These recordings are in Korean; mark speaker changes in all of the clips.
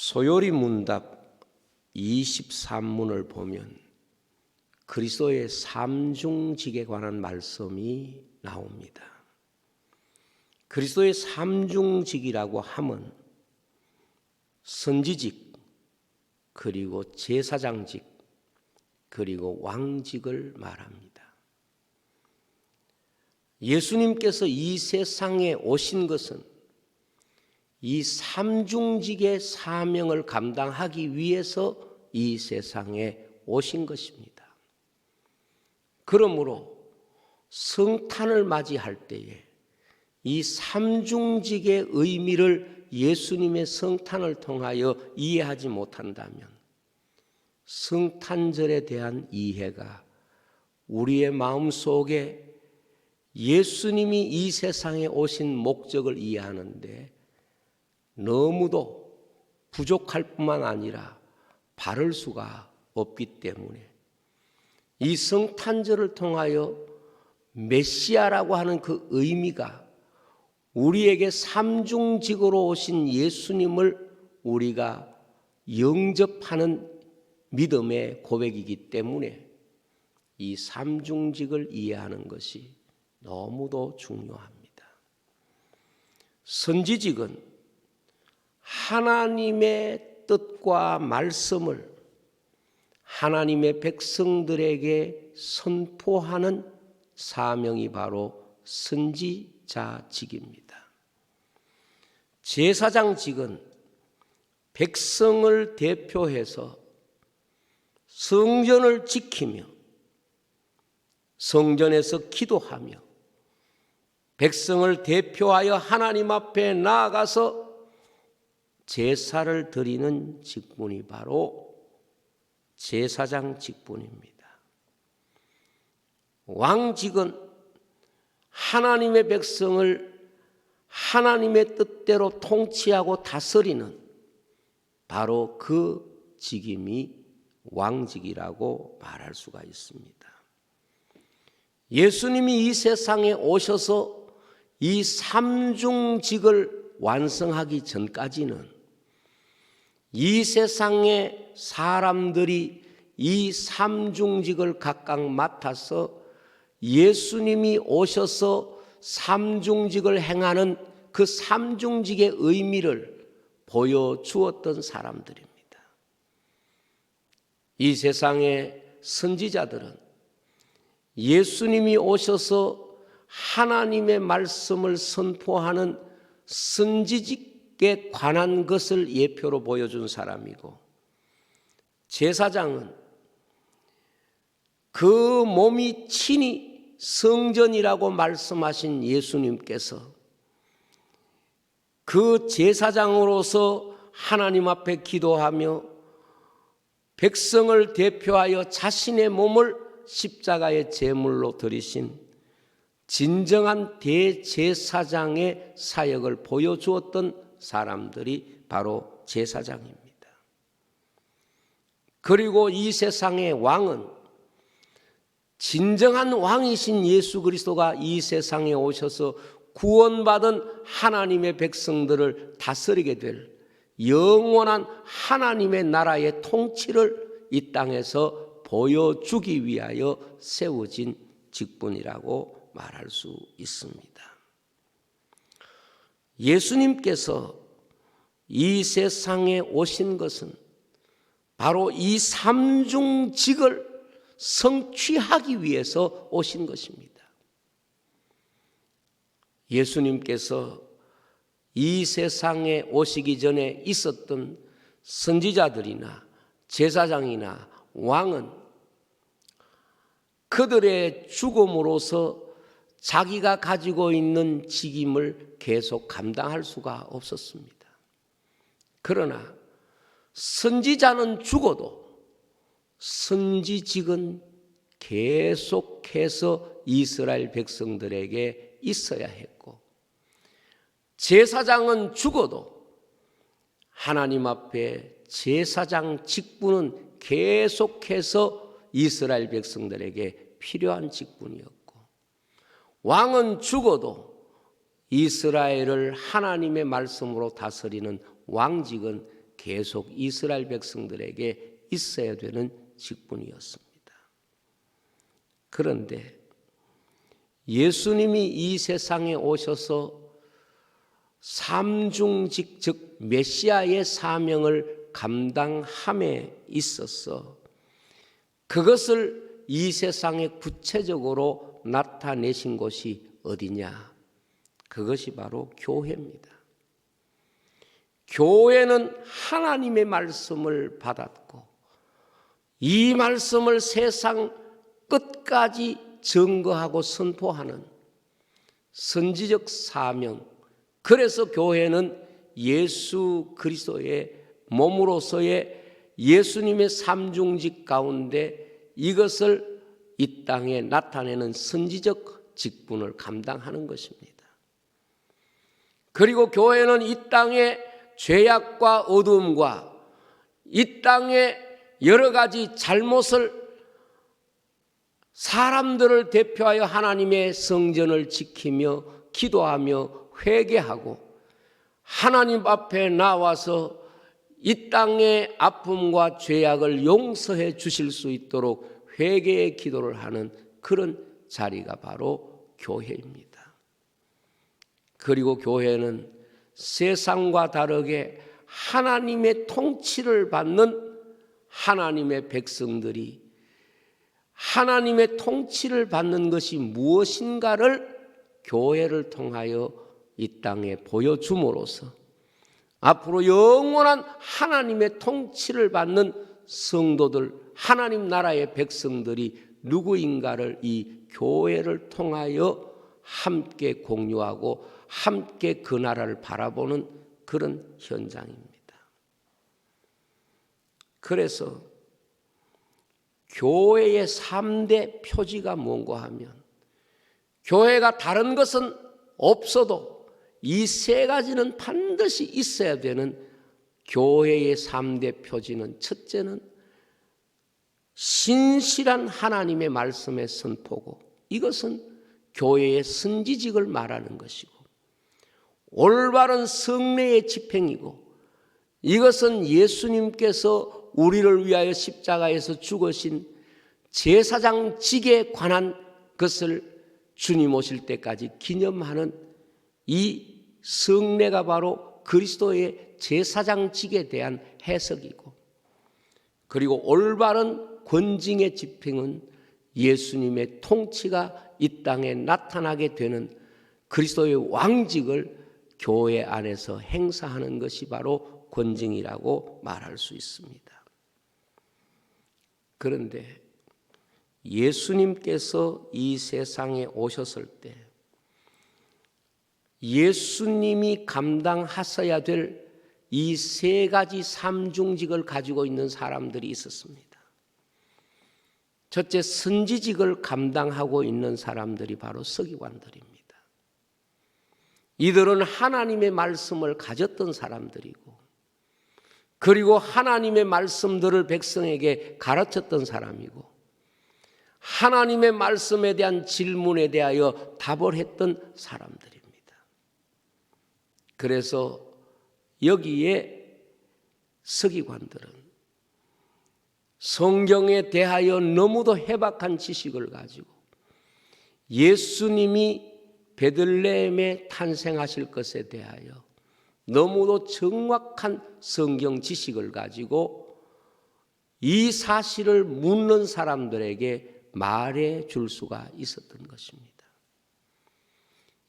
Speaker 1: 소요리 문답 23문을 보면 그리스도의 삼중직에 관한 말씀이 나옵니다. 그리스도의 삼중직이라고 하면 선지직, 그리고 제사장직, 그리고 왕직을 말합니다. 예수님께서 이 세상에 오신 것은 이 삼중직의 사명을 감당하기 위해서 이 세상에 오신 것입니다. 그러므로 성탄을 맞이할 때에 이 삼중직의 의미를 예수님의 성탄을 통하여 이해하지 못한다면 성탄절에 대한 이해가 우리의 마음속에 예수님이 이 세상에 오신 목적을 이해하는데 너무도 부족할 뿐만 아니라 바를 수가 없기 때문에 이 성탄절을 통하여 메시아라고 하는 그 의미가 우리에게 삼중직으로 오신 예수님을 우리가 영접하는 믿음의 고백이기 때문에 이 삼중직을 이해하는 것이 너무도 중요합니다. 선지직은 하나님의 뜻과 말씀을 하나님의 백성들에게 선포하는 사명이 바로 선지자직입니다. 제사장직은 백성을 대표해서 성전을 지키며 성전에서 기도하며 백성을 대표하여 하나님 앞에 나아가서 제사를 드리는 직분이 바로 제사장 직분입니다. 왕직은 하나님의 백성을 하나님의 뜻대로 통치하고 다스리는 바로 그 직임이 왕직이라고 말할 수가 있습니다. 예수님이 이 세상에 오셔서 이 삼중직을 완성하기 전까지는 이 세상의 사람들이 이 삼중직을 각각 맡아서 예수님이 오셔서 삼중직을 행하는 그 삼중직의 의미를 보여주었던 사람들입니다. 이 세상의 선지자들은 예수님이 오셔서 하나님의 말씀을 선포하는 선지직에 관한 것을 예표로 보여준 사람이고, 제사장은 그 몸이 친히 성전이라고 말씀하신 예수님께서 그 제사장으로서 하나님 앞에 기도하며 백성을 대표하여 자신의 몸을 십자가의 제물로 드리신 진정한 대제사장의 사역을 보여주었던 사람들이 바로 제사장입니다. 그리고 이 세상의 왕은 진정한 왕이신 예수 그리스도가 이 세상에 오셔서 구원받은 하나님의 백성들을 다스리게 될 영원한 하나님의 나라의 통치를 이 땅에서 보여주기 위하여 세워진 직분이라고 말할 수 있습니다. 예수님께서 이 세상에 오신 것은 바로 이 삼중직을 성취하기 위해서 오신 것입니다. 예수님께서 이 세상에 오시기 전에 있었던 선지자들이나 제사장이나 왕은 그들의 죽음으로써 자기가 가지고 있는 직임을 계속 감당할 수가 없었습니다. 그러나 선지자는 죽어도 선지직은 계속해서 이스라엘 백성들에게 있어야 했고, 제사장은 죽어도 하나님 앞에 제사장 직분은 계속해서 이스라엘 백성들에게 필요한 직분이었고, 왕은 죽어도 이스라엘을 하나님의 말씀으로 다스리는 왕직은 계속 이스라엘 백성들에게 있어야 되는 직분이었습니다. 그런데 예수님이 이 세상에 오셔서 삼중직, 즉 메시아의 사명을 감당함에 있어서 그것을 이 세상에 구체적으로 나타내신 곳이 어디냐? 그것이 바로 교회입니다. 교회는 하나님의 말씀을 받았고 이 말씀을 세상 끝까지 증거하고 선포하는 선지적 사명, 그래서 교회는 예수 그리스도의 몸으로서의 예수님의 삼중직 가운데 이것을 이 땅에 나타내는 선지적 직분을 감당하는 것입니다. 그리고 교회는 이 땅의 죄악과 어두움과 이 땅의 여러 가지 잘못을 사람들을 대표하여 하나님의 성전을 지키며 기도하며 회개하고 하나님 앞에 나와서 이 땅의 아픔과 죄악을 용서해 주실 수 있도록 회개의 기도를 하는 그런 자리가 바로 교회입니다. 그리고 교회는 세상과 다르게 하나님의 통치를 받는 하나님의 백성들이 하나님의 통치를 받는 것이 무엇인가를 교회를 통하여 이 땅에 보여줌으로써 앞으로 영원한 하나님의 통치를 받는 성도들, 하나님 나라의 백성들이 누구인가를 이 교회를 통하여 함께 공유하고 함께 그 나라를 바라보는 그런 현장입니다. 그래서 교회의 3대 표지가 뭔가 하면 교회가 다른 것은 없어도 이 3가지는 반드시 있어야 되는 교회의 3대 표지는, 첫째는 신실한 하나님의 말씀의 선포고, 이것은 교회의 선지직을 말하는 것이고, 올바른 성례의 집행이고, 이것은 예수님께서 우리를 위하여 십자가에서 죽으신 제사장직에 관한 것을 주님 오실 때까지 기념하는 이 성례가 바로 그리스도의 제사장직에 대한 해석이고, 그리고 올바른 권징의 집행은 예수님의 통치가 이 땅에 나타나게 되는 그리스도의 왕직을 교회 안에서 행사하는 것이 바로 권징이라고 말할 수 있습니다. 그런데 예수님께서 이 세상에 오셨을 때 예수님이 감당하셔야 될 이 3가지 삼중직을 가지고 있는 사람들이 있었습니다. 첫째, 선지직을 감당하고 있는 사람들이 바로 서기관들입니다. 이들은 하나님의 말씀을 가졌던 사람들이고, 그리고 하나님의 말씀들을 백성에게 가르쳤던 사람이고, 하나님의 말씀에 대한 질문에 대하여 답을 했던 사람들입니다. 그래서 여기에 서기관들은 성경에 대하여 너무도 해박한 지식을 가지고 예수님이 베들레헴에 탄생하실 것에 대하여 너무도 정확한 성경 지식을 가지고 이 사실을 묻는 사람들에게 말해 줄 수가 있었던 것입니다.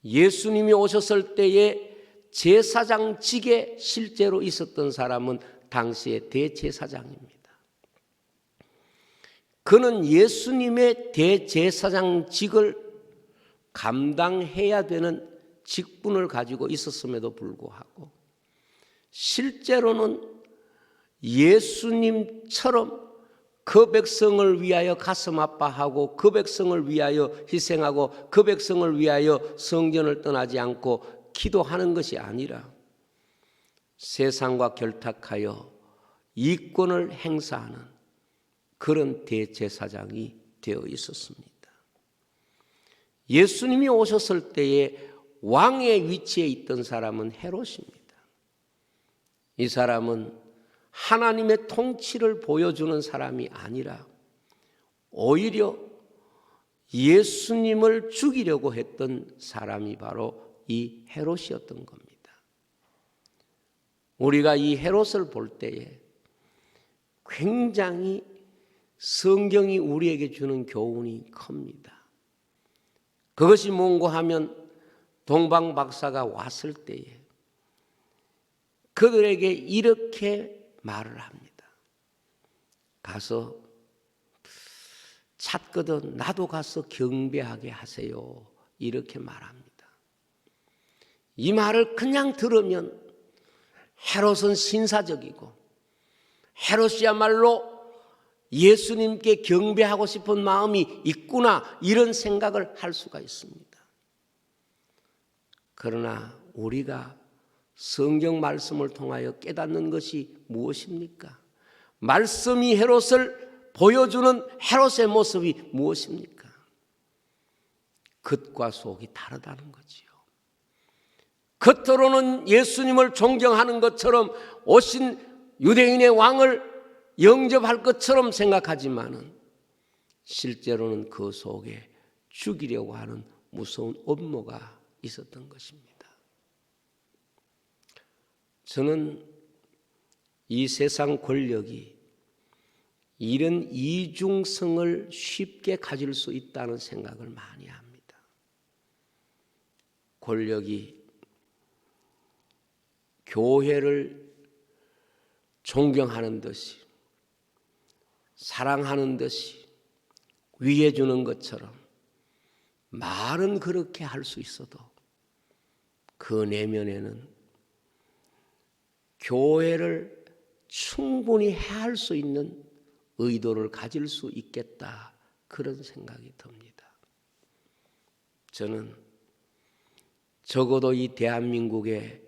Speaker 1: 예수님이 오셨을 때에 제사장직에 실제로 있었던 사람은 당시의 대제사장입니다. 그는 예수님의 대제사장직을 감당해야 되는 직분을 가지고 있었음에도 불구하고 실제로는 예수님처럼 그 백성을 위하여 가슴 아파하고 그 백성을 위하여 희생하고 그 백성을 위하여 성전을 떠나지 않고 기도하는 것이 아니라 세상과 결탁하여 이권을 행사하는 그런 대제사장이 되어 있었습니다. 예수님이 오셨을 때에 왕의 위치에 있던 사람은 헤롯입니다. 이 사람은 하나님의 통치를 보여주는 사람이 아니라 오히려 예수님을 죽이려고 했던 사람이 바로 이 헤롯이었던 겁니다. 우리가 이 헤롯을 볼 때에 굉장히 성경이 우리에게 주는 교훈이 큽니다. 그것이 뭔고 하면 동방 박사가 왔을 때에 그들에게 이렇게 말을 합니다. 가서 찾거든 나도 가서 경배하게 하세요. 이렇게 말합니다. 이 말을 그냥 들으면 헤롯은 신사적이고 헤롯이야말로 예수님께 경배하고 싶은 마음이 있구나 이런 생각을 할 수가 있습니다. 그러나 우리가 성경 말씀을 통하여 깨닫는 것이 무엇입니까? 말씀이 헤롯을 보여주는 헤롯의 모습이 무엇입니까? 겉과 속이 다르다는 거지요. 겉으로는 예수님을 존경하는 것처럼 오신 유대인의 왕을 영접할 것처럼 생각하지만은 실제로는 그 속에 죽이려고 하는 무서운 음모가 있었던 것입니다. 저는 이 세상 권력이 이런 이중성을 쉽게 가질 수 있다는 생각을 많이 합니다. 권력이 교회를 존경하는 듯이 사랑하는 듯이 위해 주는 것처럼 말은 그렇게 할 수 있어도 그 내면에는 교회를 충분히 해할 수 있는 의도를 가질 수 있겠다 그런 생각이 듭니다. 저는 적어도 이 대한민국의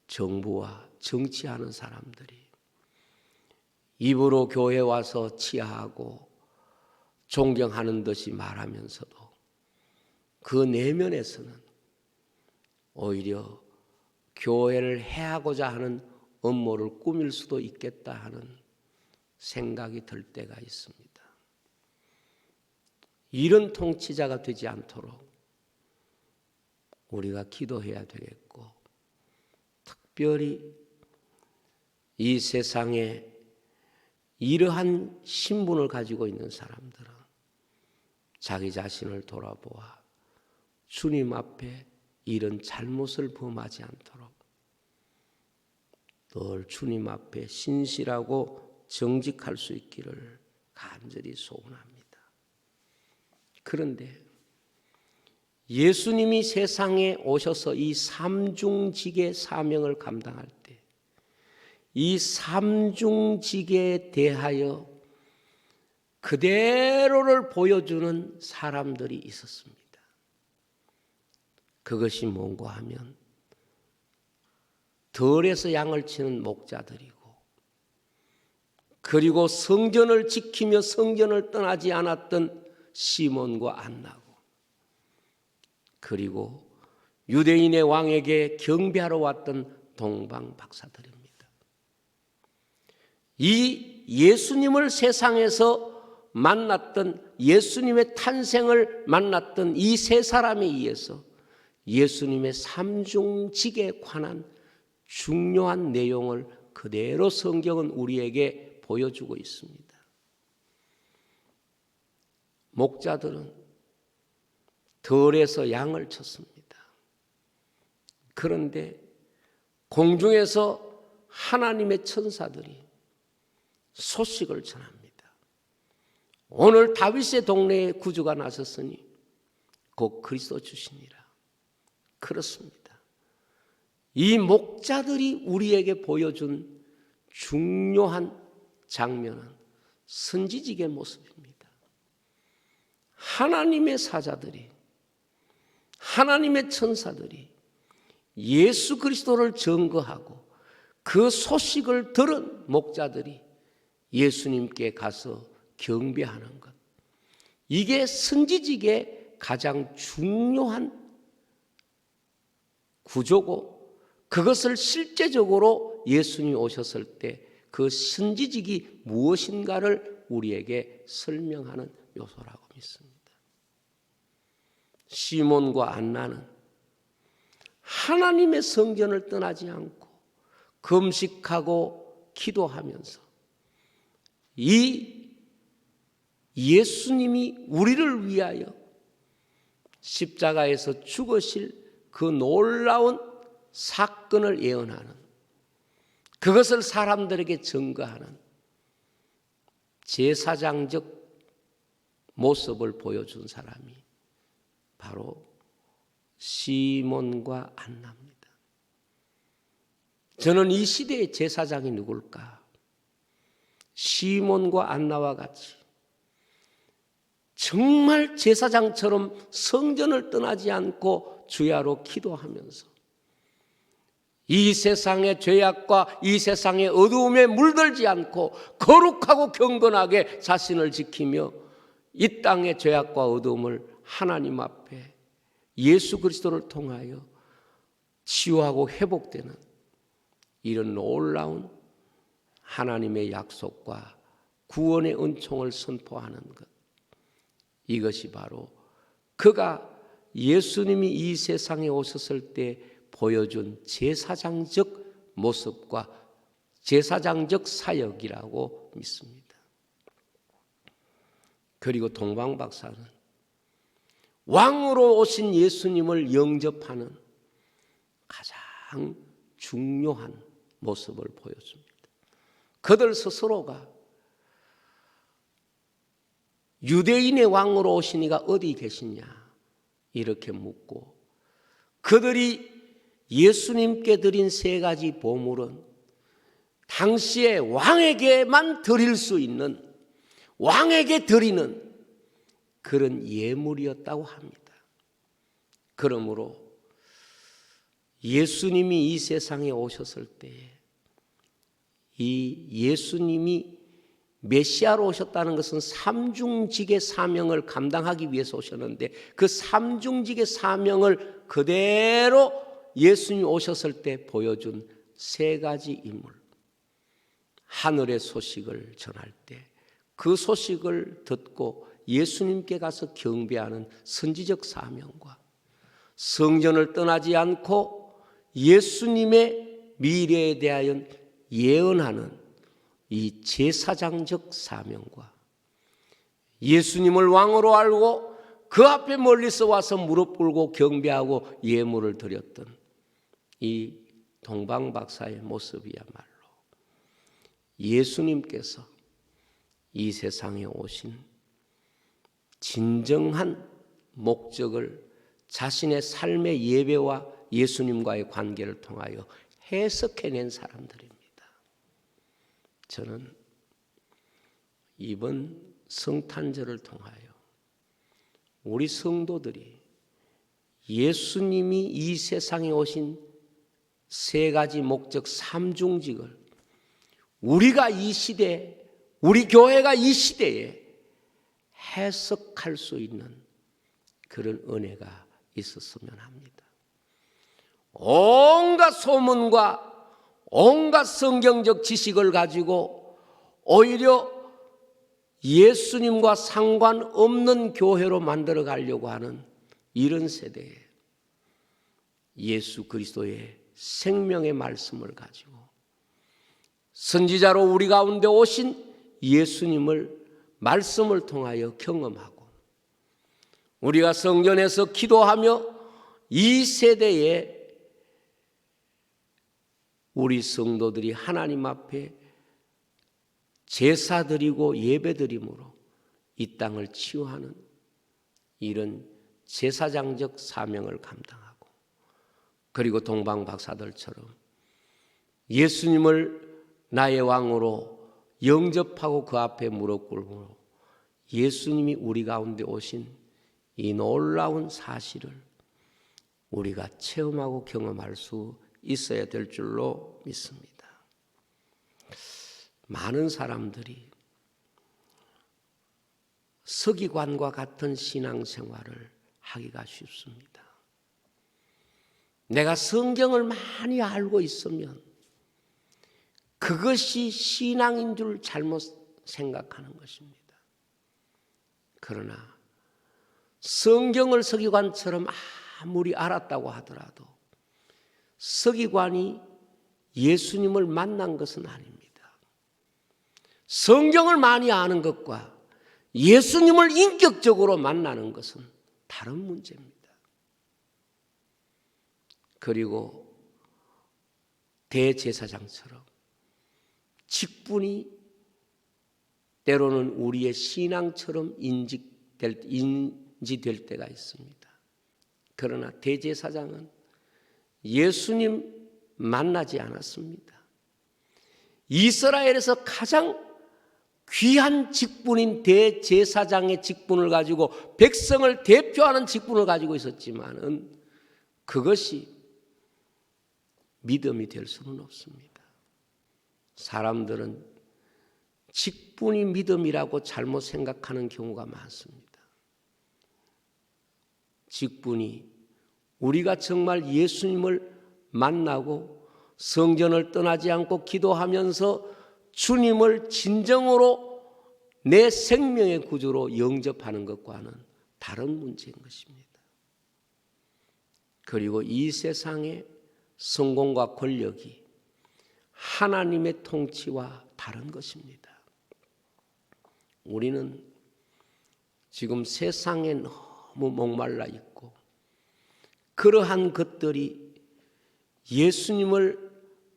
Speaker 1: 정부와 정치하는 사람들이 입으로 교회 와서 치하하고 존경하는 듯이 말하면서도 그 내면에서는 오히려 교회를 해하고자 하는 음모를 꾸밀 수도 있겠다 하는 생각이 들 때가 있습니다. 이런 통치자가 되지 않도록 우리가 기도해야 되겠고, 특별히 이 세상에 이러한 신분을 가지고 있는 사람들은 자기 자신을 돌아보아 주님 앞에 이런 잘못을 범하지 않도록 늘 주님 앞에 신실하고 정직할 수 있기를 간절히 소원합니다. 그런데 예수님이 세상에 오셔서 이 삼중직의 사명을 감당할 때 이 삼중직에 대하여 그대로를 보여주는 사람들이 있었습니다. 그것이 뭔고 하면 들에서 양을 치는 목자들이고, 그리고 성전을 지키며 성전을 떠나지 않았던 시몬과 안나고, 그리고 유대인의 왕에게 경배하러 왔던 동방 박사들입니다. 이 예수님을 세상에서 만났던, 예수님의 탄생을 만났던 이 세 사람에 의해서 예수님의 삼중직에 관한 중요한 내용을 그대로 성경은 우리에게 보여주고 있습니다. 목자들은 들에서 양을 쳤습니다. 그런데 공중에서 하나님의 천사들이 소식을 전합니다. 오늘 다윗의 동네에 구주가 나섰으니 곧 그리스도 주시니라. 그렇습니다. 이 목자들이 우리에게 보여준 중요한 장면은 선지직의 모습입니다. 하나님의 사자들이, 하나님의 천사들이 예수 그리스도를 증거하고 그 소식을 들은 목자들이 예수님께 가서 경배하는 것, 이게 선지직의 가장 중요한 구조고, 그것을 실제적으로 예수님이 오셨을 때 그 선지직이 무엇인가를 우리에게 설명하는 요소라고 믿습니다. 시몬과 안나는 하나님의 성전을 떠나지 않고 금식하고 기도하면서 이 예수님이 우리를 위하여 십자가에서 죽으실 그 놀라운 사건을 예언하는, 그것을 사람들에게 증거하는 제사장적 모습을 보여준 사람이 바로 시몬과 안나입니다. 저는 이 시대의 제사장이 누굴까? 시몬과 안나와 같이 정말 제사장처럼 성전을 떠나지 않고 주야로 기도하면서 이 세상의 죄악과 이 세상의 어두움에 물들지 않고 거룩하고 경건하게 자신을 지키며 이 땅의 죄악과 어두움을 하나님 앞에 예수 그리스도를 통하여 치유하고 회복되는 이런 놀라운 하나님의 약속과 구원의 은총을 선포하는 것, 이것이 바로 그가 예수님이 이 세상에 오셨을 때 보여준 제사장적 모습과 제사장적 사역이라고 믿습니다. 그리고 동방박사는 왕으로 오신 예수님을 영접하는 가장 중요한 모습을 보여줍니다. 그들 스스로가 유대인의 왕으로 오신 이가 어디 계시냐 이렇게 묻고, 그들이 예수님께 드린 세 가지 보물은 당시에 왕에게만 드릴 수 있는, 왕에게 드리는 그런 예물이었다고 합니다. 그러므로 예수님이 이 세상에 오셨을 때 이 예수님이 메시아로 오셨다는 것은 삼중직의 사명을 감당하기 위해서 오셨는데, 그 삼중직의 사명을 그대로 예수님이 오셨을 때 보여준 세 가지 인물, 하늘의 소식을 전할 때 그 소식을 듣고 예수님께 가서 경배하는 선지적 사명과 성전을 떠나지 않고 예수님의 미래에 대하여 예언하는 이 제사장적 사명과 예수님을 왕으로 알고 그 앞에 멀리서 와서 무릎 꿇고 경배하고 예물을 드렸던 이 동방박사의 모습이야말로 예수님께서 이 세상에 오신 진정한 목적을 자신의 삶의 예배와 예수님과의 관계를 통하여 해석해낸 사람들입니다. 저는 이번 성탄절을 통하여 우리 성도들이 예수님이 이 세상에 오신 세 가지 목적 삼중직을 우리가 이 시대에, 우리 교회가 이 시대에 해석할 수 있는 그런 은혜가 있었으면 합니다. 온갖 소문과 온갖 성경적 지식을 가지고 오히려 예수님과 상관없는 교회로 만들어 가려고 하는 이런 세대에 예수 그리스도의 생명의 말씀을 가지고 선지자로 우리 가운데 오신 예수님을 말씀을 통하여 경험하고 우리가 성전에서 기도하며 이 세대에 우리 성도들이 하나님 앞에 제사 드리고 예배 드림으로 이 땅을 치유하는 이런 제사장적 사명을 감당하고, 그리고 동방 박사들처럼 예수님을 나의 왕으로 영접하고 그 앞에 무릎 꿇고 예수님이 우리 가운데 오신 이 놀라운 사실을 우리가 체험하고 경험할 수 있어야 될 줄로 믿습니다. 많은 사람들이 서기관과 같은 신앙생활을 하기가 쉽습니다. 내가 성경을 많이 알고 있으면 그것이 신앙인 줄 잘못 생각하는 것입니다. 그러나 성경을 서기관처럼 아무리 알았다고 하더라도 서기관이 예수님을 만난 것은 아닙니다. 성경을 많이 아는 것과 예수님을 인격적으로 만나는 것은 다른 문제입니다. 그리고 대제사장처럼 직분이 때로는 우리의 신앙처럼 인지될 때가 있습니다. 그러나 대제사장은 예수님 만나지 않았습니다. 이스라엘에서 가장 귀한 직분인 대제사장의 직분을 가지고 백성을 대표하는 직분을 가지고 있었지만은 그것이 믿음이 될 수는 없습니다. 사람들은 직분이 믿음이라고 잘못 생각하는 경우가 많습니다. 직분이 우리가 정말 예수님을 만나고 성전을 떠나지 않고 기도하면서 주님을 진정으로 내 생명의 구주로 영접하는 것과는 다른 문제인 것입니다. 그리고 이 세상의 성공과 권력이 하나님의 통치와 다른 것입니다. 우리는 지금 세상에 너무 목말라 있고 그러한 것들이 예수님을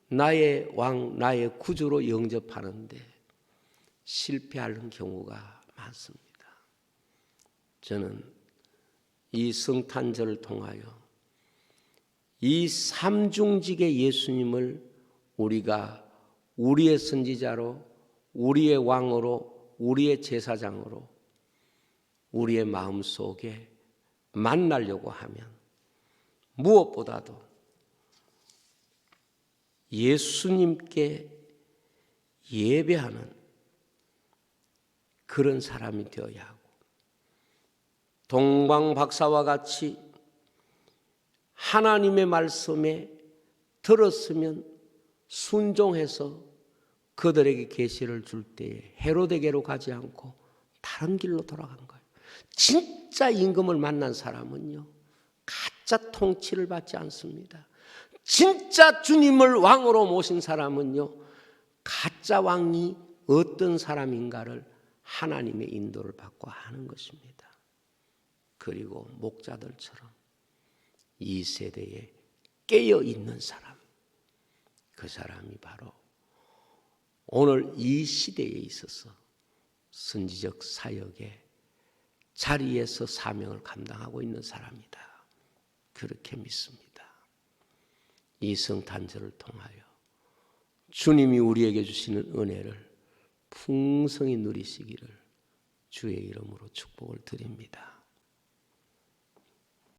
Speaker 1: 나의 왕, 나의 구주로 영접하는데 실패하는 경우가 많습니다. 저는 이 성탄절을 통하여 이 삼중직의 예수님을 우리가 우리의 선지자로, 우리의 왕으로, 우리의 제사장으로 우리의 마음속에 만나려고 하면 무엇보다도 예수님께 예배하는 그런 사람이 되어야 하고 동방박사와 같이 하나님의 말씀에 들었으면 순종해서 그들에게 계시를 줄 때에 헤로데게로 가지 않고 다른 길로 돌아간 거예요. 진짜 임금을 만난 사람은요, 가짜 통치를 받지 않습니다. 진짜 주님을 왕으로 모신 사람은요, 가짜 왕이 어떤 사람인가를 하나님의 인도를 받고 하는 것입니다. 그리고 목자들처럼 이 세대에 깨어있는 사람, 그 사람이 바로 오늘 이 시대에 있어서 선지적 사역의 자리에서 사명을 감당하고 있는 사람이다. 그렇게 믿습니다. 이 성탄절을 통하여 주님이 우리에게 주시는 은혜를 풍성히 누리시기를 주의 이름으로 축복을 드립니다.